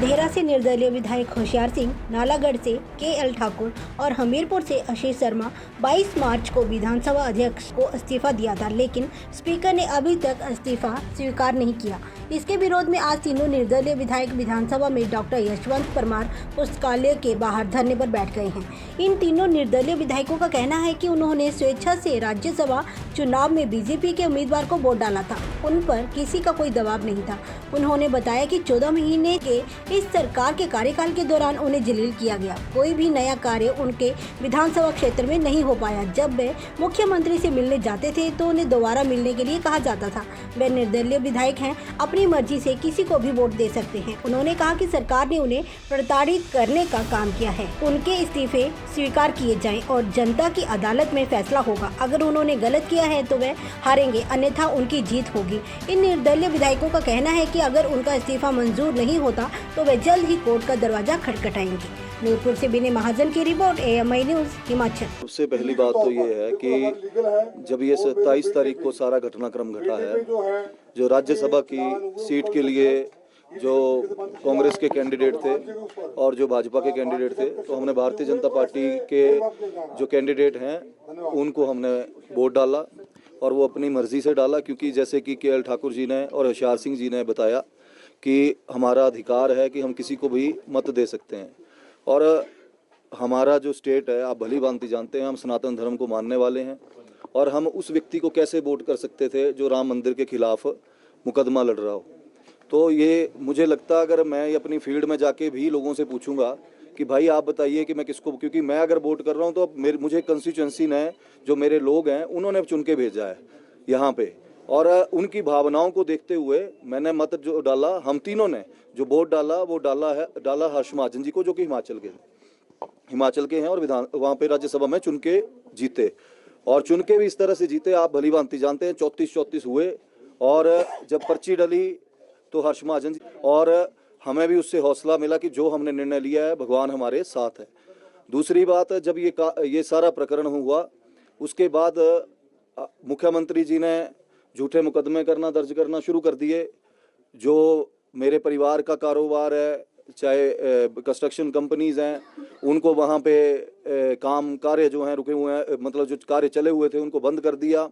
देहरा से निर्दलीय विधायक होशियार सिंह, नालागढ़ से KL ठाकुर और हमीरपुर से आशीष शर्मा 22 मार्च को विधानसभा अध्यक्ष को इस्तीफा दिया था, लेकिन स्पीकर ने अभी तक इस्तीफा स्वीकार नहीं किया। इसके विरोध में आज तीनों निर्दलीय विधायक विधानसभा में डॉक्टर यशवंत परमार पुस्तकालय के बाहर धरने पर बैठ गए हैं। इन तीनों निर्दलीय विधायकों का कहना है कि उन्होंने स्वेच्छा से राज्यसभा चुनाव में बीजेपी के उम्मीदवार को वोट डाला था, उन पर किसी का कोई दबाव नहीं था। उन्होंने बताया कि 14 महीने के इस सरकार के कार्यकाल के दौरान उन्हें जलील किया गया। कोई भी नया कार्य उनके विधानसभा क्षेत्र में नहीं हो पाया। जब वे मुख्यमंत्री से मिलने जाते थे तो उन्हें दोबारा मिलने के लिए कहा जाता था। वे निर्दलीय विधायक हैं, अपनी मर्जी से किसी को भी वोट दे सकते हैं। उन्होंने कहा कि सरकार ने उन्हें प्रताड़ित करने का काम किया है। उनके इस्तीफे स्वीकार किए जाएं और जनता की अदालत में फैसला होगा। अगर उन्होंने गलत किया है तो वे हारेंगे, अन्यथा उनकी जीत होगी। इन निर्दलीय विधायकोों का कहना है कि अगर उनका इस्तीफा मंजूर नहीं होता तो वे जल्द ही कोर्ट का दरवाजा खटखटाएंगे। नूरपुर से बिने महाजन की रिपोर्ट, AMI न्यूज हिमाचल। सबसे पहली बात तो ये है कि जब ये 27 तारीख को सारा घटनाक्रम घटा है, जो राज्यसभा की सीट के लिए जो कांग्रेस के कैंडिडेट थे और जो भाजपा के कैंडिडेट थे, तो हमने भारतीय जनता पार्टी के जो कैंडिडेट हैं उनको हमने वोट डाला और वो अपनी मर्जी से डाला, क्योंकि जैसे कि KL ठाकुर जी ने और होशियार सिंह जी ने बताया कि हमारा अधिकार है कि हम किसी को भी मत दे सकते हैं। और हमारा जो स्टेट है, आप भली भांति जानते हैं, हम सनातन धर्म को मानने वाले हैं और हम उस व्यक्ति को कैसे वोट कर सकते थे जो राम मंदिर के खिलाफ मुकदमा लड़ रहा हो। तो ये मुझे लगता, अगर मैं अपनी फील्ड में जाके भी लोगों से पूछूंगा कि भाई आप बताइए कि मैं किसको, क्योंकि मैं अगर वोट कर रहा हूँ तो मुझे कंस्टिट्यूएंसी ने जो मेरे लोग हैं उन्होंने चुन के भेजा है यहाँ पे, और उनकी भावनाओं को देखते हुए मैंने मत जो डाला, हम तीनों ने जो वोट डाला वो डाला हर्ष महाजन जी को, जो कि हिमाचल के हैं और वहाँ पे राज्यसभा में चुन के जीते, और चुन के भी इस तरह से जीते, आप भली भांति जानते हैं, 34-34 हुए। और जब पर्ची डली तो हर्ष महाजन जी, और हमें भी उससे हौसला मिला कि जो हमने निर्णय लिया है भगवान हमारे साथ है। दूसरी बात, जब ये सारा प्रकरण हुआ उसके बाद मुख्यमंत्री जी ने झूठे मुकदमे दर्ज करना शुरू कर दिए। जो मेरे परिवार का कारोबार है, चाहे कंस्ट्रक्शन कंपनीज हैं, उनको वहाँ पे काम कार्य जो हैं रुके हुए हैं, मतलब जो कार्य चले हुए थे उनको बंद कर दिया।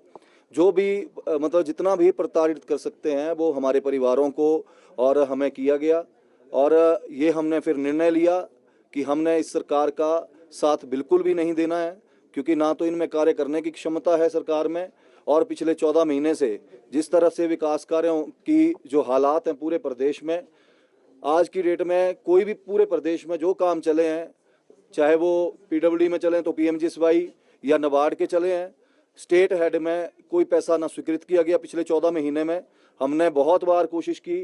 जो भी मतलब जितना भी प्रताड़ित कर सकते हैं वो हमारे परिवारों को और हमें किया गया, और ये हमने फिर निर्णय लिया कि हमने इस सरकार का साथ बिल्कुल भी नहीं देना है, क्योंकि ना तो इनमें कार्य करने की क्षमता है सरकार में, और पिछले 14 महीने से जिस तरह से विकास कार्यों की जो हालात हैं पूरे प्रदेश में, आज की डेट में कोई भी पूरे प्रदेश में जो काम चले हैं, चाहे वो PWD में चले तो PMGSY या नाबार्ड के चले हैं, स्टेट हेड में कोई पैसा ना स्वीकृत किया गया। पिछले 14 महीने में हमने बहुत बार कोशिश की,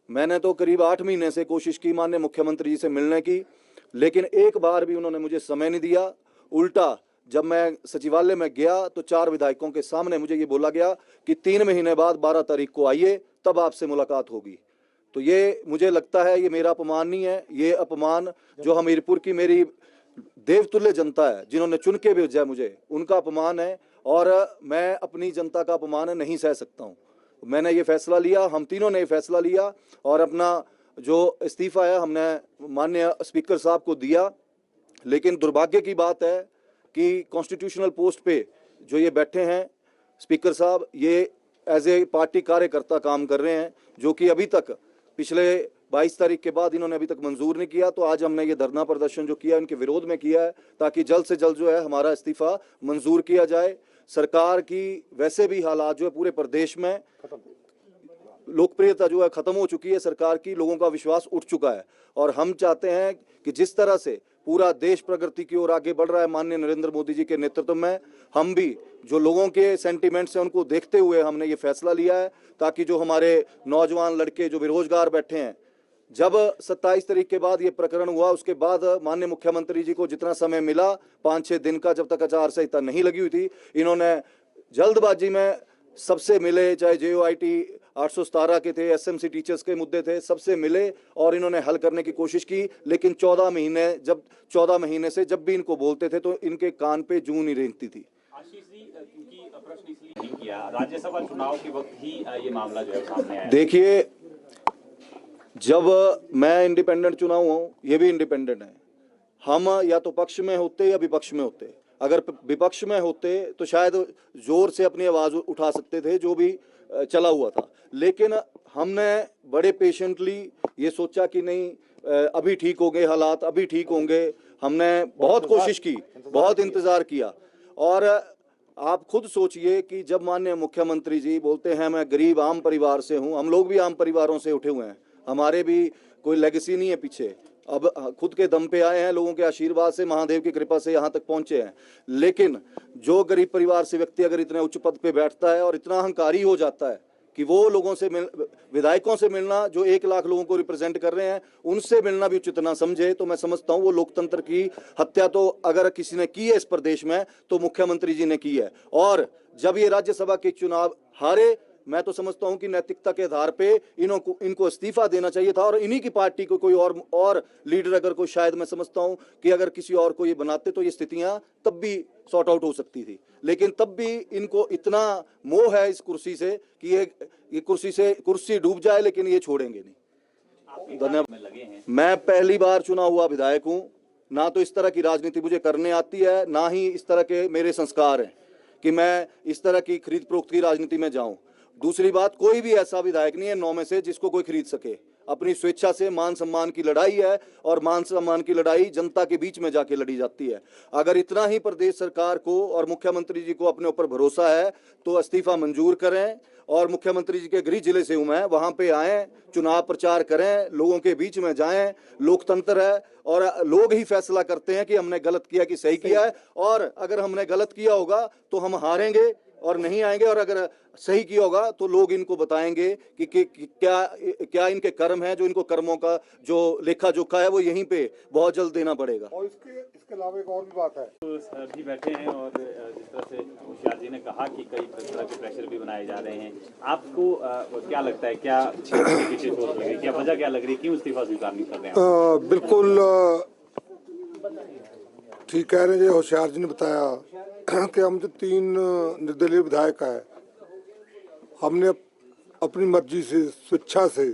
मैंने तो करीब 8 महीने से कोशिश की माननीय मुख्यमंत्री जी से मिलने की, लेकिन एक बार भी उन्होंने मुझे समय नहीं दिया। उल्टा जब मैं सचिवालय में गया तो 4 विधायकों के सामने मुझे ये बोला गया कि 3 महीने बाद 12 तारीख को आइए, तब आपसे मुलाकात होगी। तो ये मुझे लगता है ये मेरा अपमान नहीं है, ये अपमान जो हमीरपुर की मेरी देवतुल्य जनता है जिन्होंने चुन के भेजा मुझे, उनका अपमान है, और मैं अपनी जनता का अपमान नहीं सह सकता हूँ। मैंने ये फैसला लिया, हम तीनों ने ये फैसला लिया, और अपना जो इस्तीफा है हमने माननीय स्पीकर साहब को दिया। लेकिन दुर्भाग्य की बात है कि कॉन्स्टिट्यूशनल पोस्ट पे जो ये बैठे हैं स्पीकर साहब, ये एज ए पार्टी कार्यकर्ता काम कर रहे हैं, जो कि अभी तक पिछले 22 तारीख के बाद इन्होंने अभी तक मंजूर नहीं किया। तो आज हमने ये धरना प्रदर्शन जो किया इनके विरोध में किया है, ताकि जल्द से जल्द जो है हमारा इस्तीफा मंजूर किया जाए। सरकार की वैसे भी हालात जो है पूरे प्रदेश में लोकप्रियता जो है खत्म हो चुकी है, सरकार की लोगों का विश्वास उठ चुका है, और हम चाहते हैं कि जिस तरह से पूरा देश प्रगति की ओर आगे बढ़ रहा है माननीय नरेंद्र मोदी जी के नेतृत्व में, हम भी जो लोगों के सेंटिमेंट्स हैं उनको देखते हुए हमने ये फैसला लिया है, ताकि जो हमारे नौजवान लड़के जो बेरोजगार बैठे हैं, जब 27 तारीख के बाद ये प्रकरण हुआ उसके बाद माननीय मुख्यमंत्री जी को जितना समय मिला 5-6 दिन का, जब तक आचार संहिता नहीं लगी हुई थी, इन्होंने जल्दबाजी में सबसे मिले, चाहे JOIT 817 के थे, SMC टीचर्स के मुद्दे थे, सबसे मिले और इन्होंने हल करने की कोशिश की। लेकिन 14 महीने से जब भी इनको बोलते थे तो इनके कान पे जूं नहीं रेंगती थी। आशीष जी, क्योंकि प्रश्न इसलिए नहीं किया, राज्यसभा चुनाव के वक्त ही ये मामला जो है सामने आया। देखिए, जब मैं इंडिपेंडेंट चुना हुआ हूँ, ये भी इंडिपेंडेंट है। हम या तो पक्ष में होते या विपक्ष में होते। अगर विपक्ष में होते तो शायद जोर से अपनी आवाज उठा सकते थे, जो भी चला हुआ था। लेकिन हमने बड़े पेशेंटली ये सोचा कि नहीं, अभी ठीक होंगे हालात, अभी ठीक होंगे। हमने बहुत कोशिश की, बहुत इंतजार किया। और आप खुद सोचिए कि जब माननीय मुख्यमंत्री जी बोलते हैं मैं गरीब आम परिवार से हूं, हम लोग भी आम परिवारों से उठे हुए हैं, हमारे भी कोई लेगेसी नहीं है पीछे, अब खुद के दम पे आए हैं, लोगों के आशीर्वाद से, महादेव की कृपा से यहाँ तक पहुंचे हैं। लेकिन जो गरीब परिवार से व्यक्ति अगर इतने उच्च पद पे बैठता है और इतना अहंकारी हो जाता है कि वो लोगों से विधायकों से मिलना, जो 1 लाख लोगों को रिप्रेजेंट कर रहे हैं, उनसे मिलना भी उचित ना समझे, तो मैं समझता हूं वो लोकतंत्र की हत्या तो अगर किसी ने की है इस प्रदेश में तो मुख्यमंत्री जी ने की है। और जब ये राज्यसभा के चुनाव हारे, मैं तो समझता हूं कि नैतिकता के आधार पे इनको इस्तीफा देना चाहिए था, और इन्हीं की पार्टी को कोई और लीडर अगर कोई, शायद मैं समझता हूं कि अगर किसी और को ये बनाते तो ये स्थितियां तब भी सॉर्ट आउट हो सकती थी। लेकिन तब भी इनको इतना मोह है इस कुर्सी से कि ये कुर्सी डूब जाए लेकिन ये छोड़ेंगे नहीं। धन्यवाद। मैं पहली बार चुना हुआ विधायक हूं, ना तो इस तरह की राजनीति मुझे करने आती है, ना ही इस तरह के मेरे संस्कार हैं कि मैं इस तरह की खरीद फरोख्त की राजनीति में जाऊं। दूसरी बात, कोई भी ऐसा विधायक नहीं है 9 में से जिसको कोई खरीद सके। अपनी स्वेच्छा से मान सम्मान की लड़ाई है, और मान सम्मान की लड़ाई जनता के बीच में जाके लड़ी जाती है। अगर इतना ही प्रदेश सरकार को और मुख्यमंत्री जी को अपने ऊपर भरोसा है तो इस्तीफा मंजूर करें, और मुख्यमंत्री जी के गृह जिले से हूं मैं, वहां पे आए, चुनाव प्रचार करें, लोगों के बीच में जाएं। लोकतंत्र है और लोग ही फैसला करते हैं कि हमने गलत किया कि सही किया है। और अगर हमने गलत किया होगा तो हम हारेंगे और नहीं आएंगे, और अगर सही किया होगा तो लोग इनको बताएंगे कि क्या इनके कर्म है, जो इनको कर्मों का जो लेखा जोखा है वो यहीं पे बहुत जल्द देना पड़ेगा। और इसके अलावा एक और भी बात है, तो सर भी बैठे हैं और जिस तरह से होशियार जी ने कहा कि कई तरह के प्रेशर भी बनाए जा रहे हैं, आपको क्या लगता है, क्या पीछे सोच लग रही है, क्या वजह क्या लग रही है, क्यों इस्तीफा स्वीकार नहीं कर रहे हैं? बिल्कुल ठीक कह रहे हैं। होशियार जी ने बताया कि हम जो 3 निर्दलीय विधायक है, हमने अपनी मर्जी से, स्वेच्छा से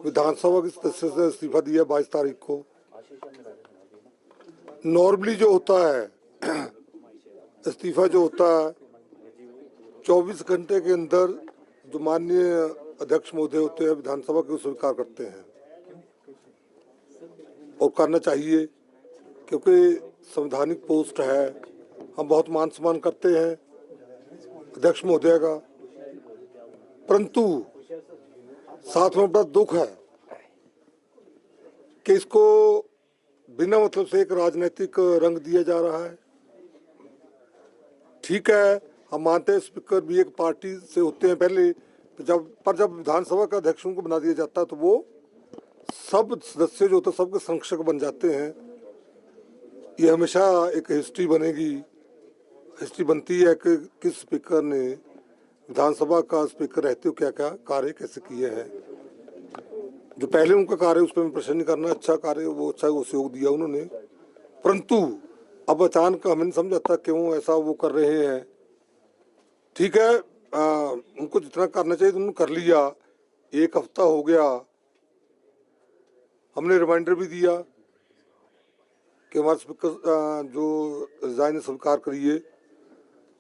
विधानसभा के सदस्य से इस्तीफा दिया 22 तारीख को। नॉर्मली जो होता है इस्तीफा जो होता है 24 घंटे के अंदर जो माननीय अध्यक्ष महोदय होते हैं विधानसभा के, स्वीकार करते हैं, और करना चाहिए क्योंकि संवैधानिक पोस्ट है। हम बहुत मान सम्मान करते हैं अध्यक्ष महोदय का, परंतु साथ में बड़ा दुख है कि इसको बिना मतलब से एक राजनीतिक रंग दिया जा रहा है। ठीक है, हम मानते हैं स्पीकर भी एक पार्टी से होते हैं पहले, जब विधानसभा का अध्यक्ष को बना दिया जाता है तो वो सब सदस्य जो होते हैं सबके संरक्षक बन जाते हैं। ये हमेशा एक हिस्ट्री बनेगी, हिस्ट्री बनती है कि किस स्पीकर ने विधानसभा का स्पीकर रहते हुए क्या क्या कार्य कैसे किए हैं। जो पहले उनका कार्य उस पर मैं प्रश्न नहीं करना, अच्छा कार्य वो अच्छा सहयोग दिया उन्होंने, परंतु अब अचानक हमें नहीं समझ आता क्यों ऐसा वो कर रहे हैं। ठीक है, उनको जितना करना चाहिए तो उन्होंने कर लिया। 1 हफ्ता हो गया, हमने रिमाइंडर भी दिया कि हमारे स्पीकर जो रिजाइन स्वीकार करिए,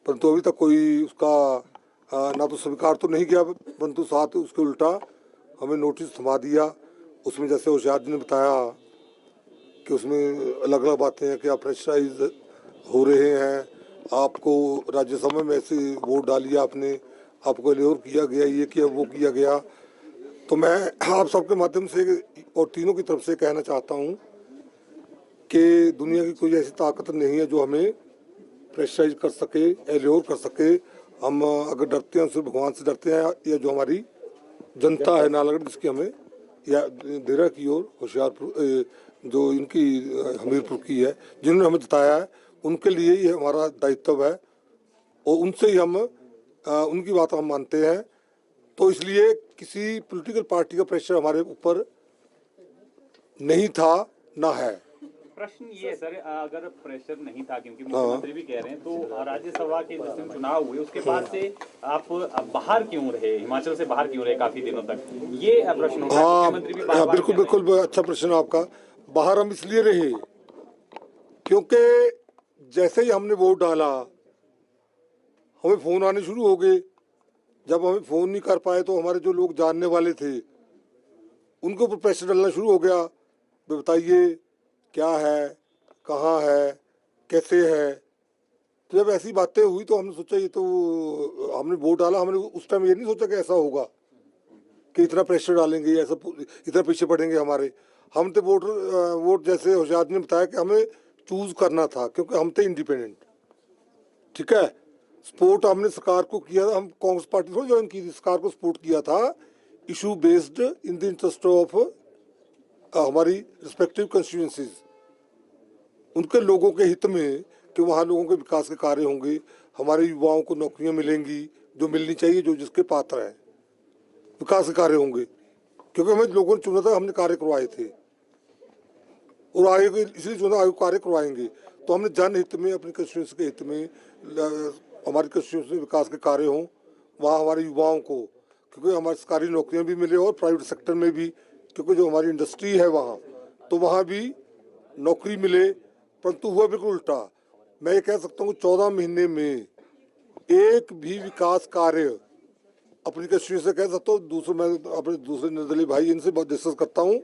परंतु अभी तक कोई उसका ना तो स्वीकार तो नहीं किया, परंतु साथ उसके उल्टा हमें नोटिस थमा दिया। उसमें जैसे होशियार जी ने बताया कि उसमें अलग अलग बातें हैं कि आप प्रेशराइज हो रहे हैं, आपको राज्यसभा में ऐसे वोट डालिए, आपने आपको इलेक्ट किया गया, ये किया वो किया गया। तो मैं आप सबके माध्यम से और तीनों की तरफ से कहना चाहता हूँ कि दुनिया की कोई ऐसी ताकत नहीं है जो हमें प्रेशराइज कर सके, एल्योर कर सके। हम अगर डरते हैं सिर्फ भगवान से डरते हैं, या जो हमारी जनता है नालागढ़ जिसकी हमें, या देरा की ओर होशियारपुर जो इनकी हमीरपुर की है, जिन्होंने हमें जिताया है, उनके लिए ये हमारा दायित्व है और उनसे ही हम उनकी बात हम मानते हैं। तो इसलिए किसी पॉलिटिकल पार्टी का प्रेशर हमारे ऊपर नहीं था, ना है। प्रश्न ये है सर, अगर प्रेशर नहीं था, क्योंकि मुख्यमंत्री भी कह रहे हैं, तो राज्यसभा के जिस दिन चुनाव हुए उसके बाद से आप बाहर क्यों रहे, हिमाचल से बाहर क्यों रहे काफी दिनों तक, ये प्रश्न होता है। मुख्यमंत्री भी बार-बार बिल्कुल कह रहे हैं। बिल्कुल अच्छा प्रश्न आपका। बाहर हम इसलिए रहे क्योंकि जैसे ही हमने वोट डाला हमें फ़ोन आने शुरू हो गए। जब हमें फ़ोन नहीं कर पाए तो हमारे जो लोग जानने वाले थे उनके ऊपर प्रेशर डालना शुरू हो गया, बताइए क्या है, कहाँ है, कैसे है। तो जब ऐसी बातें हुई तो हमने सोचा ये तो, हमने वोट डाला, हमने उस टाइम ये नहीं सोचा कि ऐसा होगा कि इतना प्रेशर डालेंगे, ऐसा इतना पीछे पड़ेंगे हमारे। हम तो वोट जैसे होशियार ने बताया कि हमें चूज करना था क्योंकि हम थे इंडिपेंडेंट। ठीक है, सपोर्ट हमने सरकार को किया था, हम कांग्रेस पार्टी थोड़ी ज्वाइन की थी, सरकार को सपोर्ट किया था issue based in the interest of हमारी रिस्पेक्टिव कंस्टिट्यूएंसीज, उनके लोगों के हित में कि वहाँ लोगों के विकास के कार्य होंगे, हमारे युवाओं को नौकरियाँ मिलेंगी जो मिलनी चाहिए, जो जिसके पात्र हैं, विकास के कार्य होंगे। क्योंकि हमें लोगों ने चुना था, हमने कार्य करवाए थे और आगे इसलिए चुना आगे कार्य करवाएंगे। तो हमने जनहित में, अपनी कंस्टिट्यूंसी के हित में, हमारी कंस्टिट्यूंसी में विकास के कार्य हों, वहाँ हमारे युवाओं को, क्योंकि हमारी सरकारी नौकरियाँ भी मिले और प्राइवेट सेक्टर में भी, क्योंकि जो हमारी इंडस्ट्री है वहाँ, तो वहाँ भी नौकरी मिले। परंतु हुआ बिल्कुल उल्टा। मैं ये कह सकता हूँ 14 महीने में एक भी विकास कार्य अपनी कंस्टिट्यूंसी से कह सकता हूँ, मैं अपने दूसरे निर्दलीय भाई इनसे बहुत डिस्कस करता हूँ,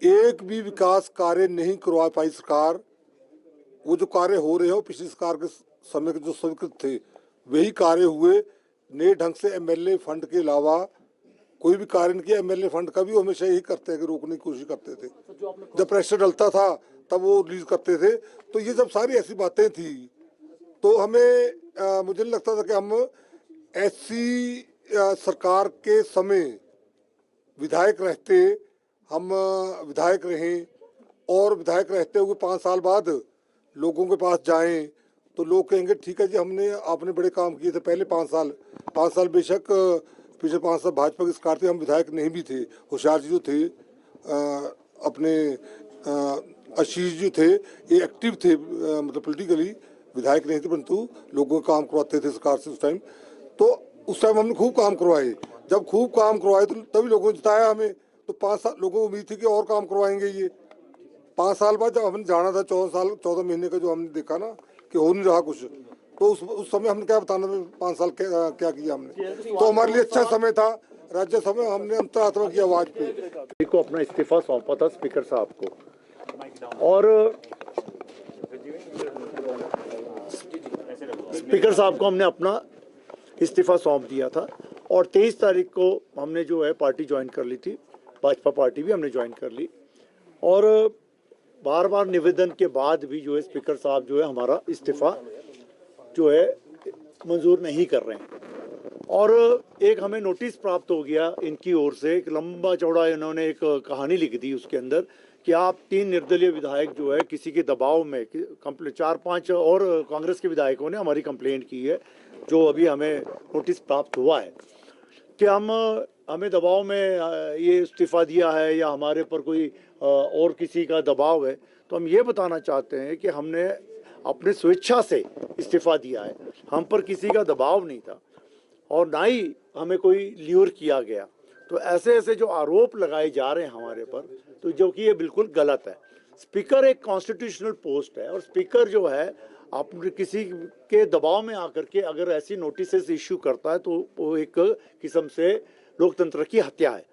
एक भी विकास कार्य नहीं करवा पाई सरकार। वो जो कार्य हो रहे हो पिछली सरकार के समय के जो स्वीकृत थे वही कार्य हुए। नए ढंग से एमएलए फंड के अलावा कोई भी कार्य नहीं किया। एमएलए फंड का भी हमेशा यही करते हैं कि रोकने की कोशिश करते थे, जब प्रेशर डलता था तब वो रिलीज करते थे। तो ये जब सारी ऐसी बातें थी तो हमें मुझे नहीं लगता था कि हम ऐसी सरकार के समय विधायक रहते, हम विधायक रहें और विधायक रहते हुए 5 साल बाद लोगों के पास जाएं तो लोग कहेंगे ठीक है जी, आपने बड़े काम किए थे पहले 5 साल बेशक पिछले 5 साल भाजपा की सरकार थी, हम विधायक नहीं भी थे। होशियार जी जो थे, अपने आशीष जी थे, ये एक्टिव थे, मतलब पॉलिटिकली विधायक नहीं थे परंतु लोगों का काम करवाते थे सरकार से उस टाइम। तो उस टाइम हमने खूब काम करवाए। जब खूब काम करवाए तो तभी लोगों ने जिताया हमें। तो 5 साल लोगों को उम्मीद थी कि और काम करवाएंगे ये। 5 साल बाद जब हमने जाना था, 14 महीने का जो हमने देखा ना कि हो नहीं रहा कुछ, तो उस समय हमने क्या बताना, 5 साल क्या किया हमने। तो हमारे लिए अच्छा समय था। राज्यसभा में हमने अंतरात्मा की आवाज पे को अपना इस्तीफा सौंपा था स्पीकर साहब को, और स्पीकर साहब को हमने अपना इस्तीफा सौंप दिया था। और 23 तारीख को हमने जो है पार्टी ज्वाइन कर ली थी, भाजपा पार्टी भी हमने ज्वाइन कर ली। और बार बार निवेदन के बाद भी जो है स्पीकर साहब जो है हमारा इस्तीफा जो है मंजूर नहीं कर रहे हैं। और एक हमें नोटिस प्राप्त हो गया इनकी ओर से, एक लंबा चौड़ा इन्होंने एक कहानी लिख दी उसके अंदर कि आप 3 निर्दलीय विधायक जो है किसी के दबाव में, 4-5 और कांग्रेस के विधायकों ने हमारी कंप्लेंट की है, जो अभी हमें नोटिस प्राप्त हुआ है कि हमें दबाव में ये इस्तीफ़ा दिया है या हमारे पर कोई और किसी का दबाव है। तो हम ये बताना चाहते हैं कि हमने अपने स्वेच्छा से इस्तीफ़ा दिया है, हम पर किसी का दबाव नहीं था और ना ही हमें कोई ल्यूर किया गया। तो ऐसे ऐसे जो आरोप लगाए जा रहे हैं हमारे पर, तो जो कि ये बिल्कुल गलत है। स्पीकर एक कॉन्स्टिट्यूशनल पोस्ट है और स्पीकर जो है अपने किसी के दबाव में आकर के अगर ऐसी नोटिस इश्यू करता है तो वो एक किस्म से लोकतंत्र की हत्या है।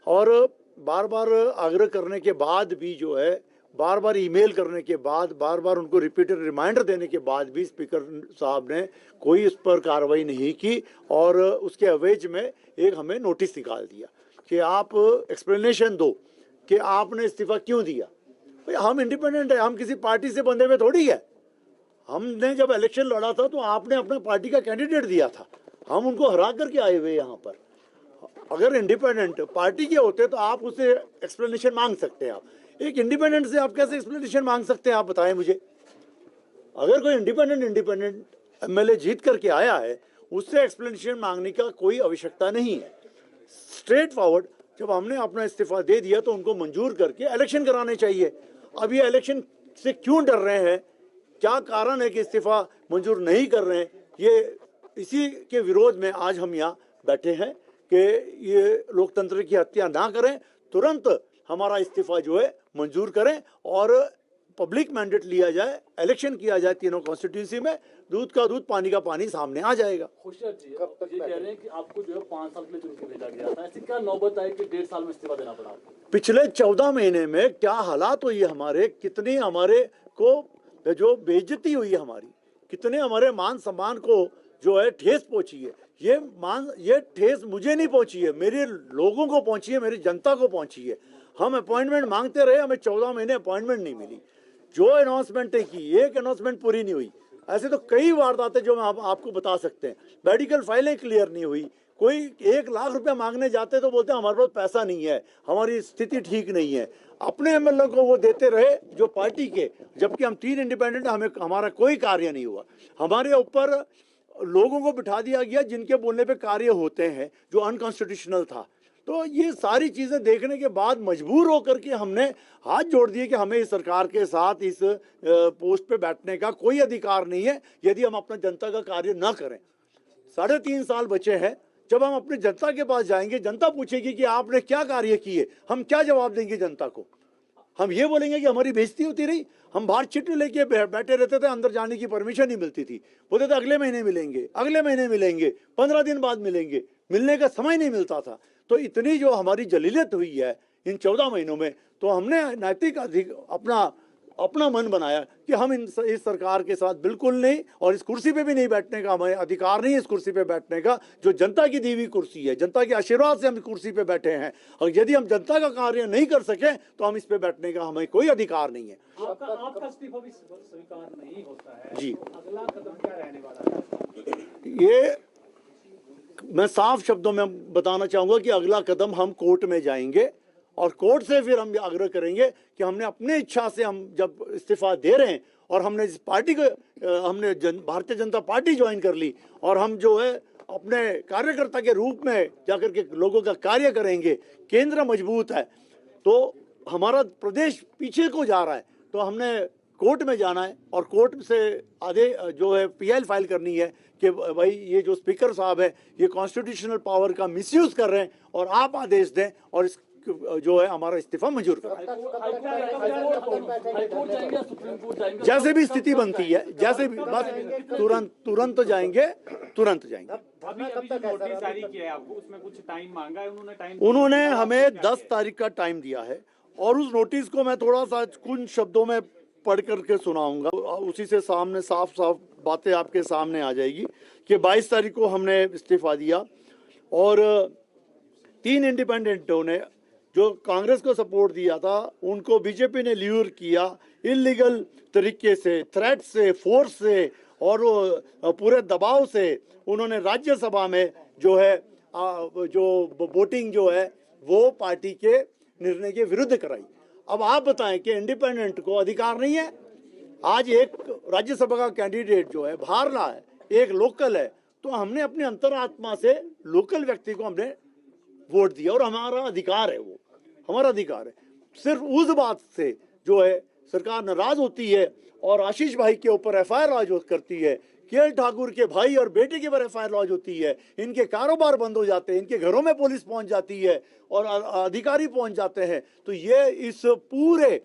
और बार बार आग्रह करने के बाद भी जो है, बार बार ईमेल करने के बाद, बार बार उनको रिपीटेड रिमाइंडर देने के बाद भी स्पीकर साहब ने कोई इस पर कार्रवाई नहीं की और उसके अवेज में एक हमें नोटिस निकाल दिया कि आप एक्सप्लेनेशन दो कि आपने इस्तीफा क्यों दिया। भाई हम इंडिपेंडेंट है, हम किसी पार्टी से बंधे हुए थोड़ी है। हमने जब इलेक्शन लड़ा था तो आपने अपना पार्टी का कैंडिडेट दिया था, हम उनको हरा करके आए हुए यहाँ पर। अगर इंडिपेंडेंट पार्टी के होते तो आप उससे एक्सप्लेनेशन मांग सकते हैं। आप एक इंडिपेंडेंट से आप कैसे एक्सप्लेनेशन मांग सकते हैं, आप बताएं मुझे। अगर कोई इंडिपेंडेंट एमएलए जीत करके आया है, उससे एक्सप्लेनेशन मांगने का कोई आवश्यकता नहीं है। स्ट्रेट फॉरवर्ड जब हमने अपना इस्तीफा दे दिया तो उनको मंजूर करके इलेक्शन कराने चाहिए। अब ये इलेक्शन से क्यों डर रहे हैं, क्या कारण है कि इस्तीफा मंजूर नहीं कर रहे हैं, ये इसी के विरोध में आज हम यहाँ बैठे हैं कि ये लोकतंत्र की हत्या ना करें, तुरंत हमारा इस्तीफा जो है मंजूर करें और पब्लिक मैंडेट लिया जाए, इलेक्शन किया जाए तीनों कॉन्स्टिट्यूंसी में, दूध का दूध पानी का पानी सामने आ जाएगा। खुशियार जी, ये कह रहे हैं कि आपको जो है 5 साल के लिए चुन के भेजा गया था, ऐसी क्या नौबत आई कि 1.5 साल में इस्तीफा देना पड़ा आपको? पिछले 14 महीने में क्या हालात हुई है हमारे, कितनी हमारे को जो बेइज्जती हुई है हमारी, कितने हमारे मान सम्मान को जो है ठेस पहुंची है। ये ठेस मुझे नहीं पहुंची है, मेरे लोगों को पहुंची है, मेरी जनता को पहुंची है। हम अपॉइंटमेंट मांगते रहे, हमें 14 महीने अपॉइंटमेंट नहीं मिली। जो अनाउंसमेंटें की, एक अनाउंसमेंट पूरी नहीं हुई। ऐसे तो कई वारदातें जो हम आपको बता सकते हैं। मेडिकल फाइलें क्लियर नहीं हुई, कोई 1 लाख रुपया मांगने जाते तो बोलते हैं हमारे पास पैसा नहीं है, हमारी स्थिति ठीक नहीं है। अपने एमएलए को वो देते रहे जो पार्टी के, जबकि हम 3 इंडिपेंडेंट, हमें हमारा कोई कार्य नहीं हुआ। हमारे ऊपर लोगों को बिठा दिया गया जिनके बोलने पे कार्य होते हैं, जो अनकॉन्स्टिट्यूशनल था। तो ये सारी चीजें देखने के बाद मजबूर होकर के हमने हाथ जोड़ दिए कि हमें इस सरकार के साथ इस पोस्ट पे बैठने का कोई अधिकार नहीं है यदि हम अपना जनता का कार्य ना करें। 3.5 साल बचे हैं, जब हम अपनी जनता के पास जाएंगे, जनता पूछेगी कि आपने क्या कार्य किए, हम क्या जवाब देंगे जनता को? हम ये बोलेंगे कि हमारी बेइज्जती होती रही, हम बाहर चिट्ठी लेके बैठे रहते थे, अंदर जाने की परमिशन नहीं मिलती थी, बोलते थे अगले महीने मिलेंगे, अगले महीने मिलेंगे, 15 दिन बाद मिलेंगे, मिलने का समय नहीं मिलता था। तो इतनी जो हमारी जलीलियत हुई है इन 14 महीनों में, तो हमने नैतिक अपना मन बनाया कि हम इस सरकार के साथ बिल्कुल नहीं, और इस कुर्सी पे भी नहीं बैठने का हमें अधिकार नहीं है। इस कुर्सी पे बैठने का, जो जनता की दी हुई कुर्सी है, जनता के आशीर्वाद से हम इस कुर्सी पे बैठे हैं, और यदि हम जनता का कार्य नहीं कर सके तो हम इस पे बैठने का हमें कोई अधिकार नहीं है। आपका इस्तीफा भी स्वीकार नहीं होता है जी, अगला कदम क्या रहने वाला है? ये मैं साफ शब्दों में बताना चाहूंगा कि अगला कदम हम कोर्ट में जाएंगे, और कोर्ट से फिर हम आग्रह करेंगे कि हमने अपने इच्छा से, हम जब इस्तीफा दे रहे हैं और हमने इस पार्टी को, हमने भारतीय जनता पार्टी ज्वाइन कर ली, और हम जो है अपने कार्यकर्ता के रूप में जाकर के लोगों का कार्य करेंगे, केंद्र मजबूत है, तो हमारा प्रदेश पीछे को जा रहा है, तो हमने कोर्ट में जाना है, और कोर्ट से आधे जो है पीएल फाइल करनी है कि भाई ये जो स्पीकर साहब है ये कॉन्स्टिट्यूशनल पावर का मिसयूज कर रहे हैं, और आप आदेश दें और इस जो है हमारा इस्तीफा मंजूर करें। हाईकोर्ट जाएंगे या सुप्रीम कोर्ट जाएंगे? जैसे भी स्थिति बनती है, जैसे भी, बस तुरंत जाएंगे, तुरंत जाएंगे। अभी जो नोटिस जारी किया है आपको, उसमें कुछ टाइम मांगा है उन्होंने? उन्होंने हमें 10 तारीख का टाइम दिया है, और उस नोटिस को मैं थोड़ा सा कुछ शब्दों में पढ़ करके सुनाऊंगा, उसी से सामने साफ बातें आपके सामने आ जाएगी कि 22 तारीख को हमने इस्तीफा दिया, और 3 इंडिपेंडेंटों ने जो कांग्रेस को सपोर्ट दिया था उनको बीजेपी ने ल्यूर किया इलीगल तरीके से, थ्रेट से, फोर्स से, और पूरे दबाव से। उन्होंने राज्यसभा में जो है जो वोटिंग जो है वो पार्टी के निर्णय के विरुद्ध कराई। अब आप बताएं कि इंडिपेंडेंट को अधिकार नहीं है? आज एक राज्यसभा का कैंडिडेट जो है बाहर रहा है, एक लोकल है, तो हमने अपने अंतरात्मा से लोकल व्यक्ति को हमने वोट दिया, और हमारा अधिकार है, वो हमारा अधिकार है। सिर्फ उस बात से जो है सरकार नाराज होती है और आशीष भाई के ऊपर एफआईआर लॉन्च करती है, केएल ठाकुर के भाई और बेटे के ऊपर एफआईआर लॉन्च होती है, इनके कारोबार बंद हो जाते हैं, इनके घरों में पुलिस पहुंच जाती है और अधिकारी पहुंच जाते हैं। तो ये इस पूरे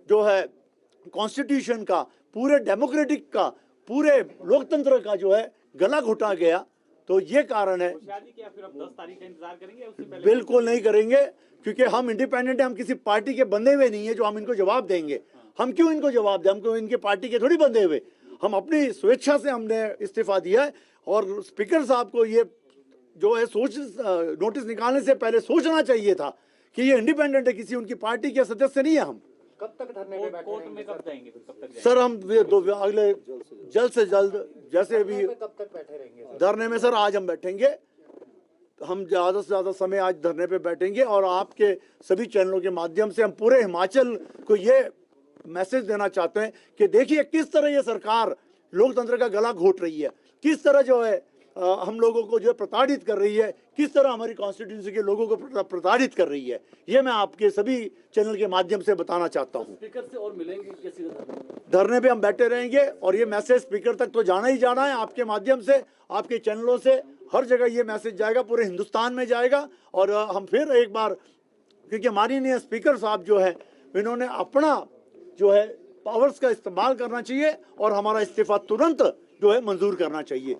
जो है कॉन्स्टिट्यूशन का, पूरे डेमोक्रेटिक का, पूरे लोकतंत्र का जो है गला घुटा गया। तो ये कारण है। क्या फिर अब 10 तारीख का इंतजार करेंगे? उससे पहले बिल्कुल नहीं करेंगे, क्योंकि हम इंडिपेंडेंट हैं, हम किसी पार्टी के बंधे हुए नहीं है जो हम इनको जवाब देंगे। हम क्यों इनको जवाब दें? हमको इनके पार्टी के थोड़ी बंधे हुए, हम अपनी स्वेच्छा से हमने इस्तीफा दिया है। और स्पीकर साहब को ये जो है नोटिस निकालने से पहले सोचना चाहिए था कि ये इंडिपेंडेंट है, किसी उनकी पार्टी के सदस्य नहीं है। हम कब तक धरने पे बैठे कोर्ट में कब जाएंगे? फिर कब तक जाएंगे? सर हम अगले जल्द से जल्द, जैसे भी कब तक बैठे रहेंगे धरने में? सर आज हम बैठेंगे, हम ज़्यादा से ज़्यादा समय आज धरने पे बैठेंगे, और आपके सभी चैनलों के माध्यम से हम पूरे हिमाचल को ये मैसेज देना चाहते हैं कि देखिए किस तरह ये सरकार लोकतंत्र का गला घोट रही है, किस तरह जो है हम लोगों को जो है प्रताड़ित कर रही है, किस तरह हमारी कॉन्स्टिट्यूंसी के लोगों को प्रताड़ित कर रही है, ये मैं आपके सभी चैनल के माध्यम से बताना चाहता हूँ। स्पीकर से और मिलेंगे कैसे धरने पे हम बैठे रहेंगे और ये मैसेज स्पीकर तक तो जाना ही जाना है। आपके माध्यम से, आपके चैनलों से, हर जगह ये मैसेज जाएगा, पूरे हिंदुस्तान में जाएगा। और हम फिर एक बार, क्योंकि माननीय स्पीकर साहब जो है, इन्होंने अपना जो है पावर्स का इस्तेमाल करना चाहिए और हमारा इस्तीफा तुरंत जो है मंजूर करना चाहिए।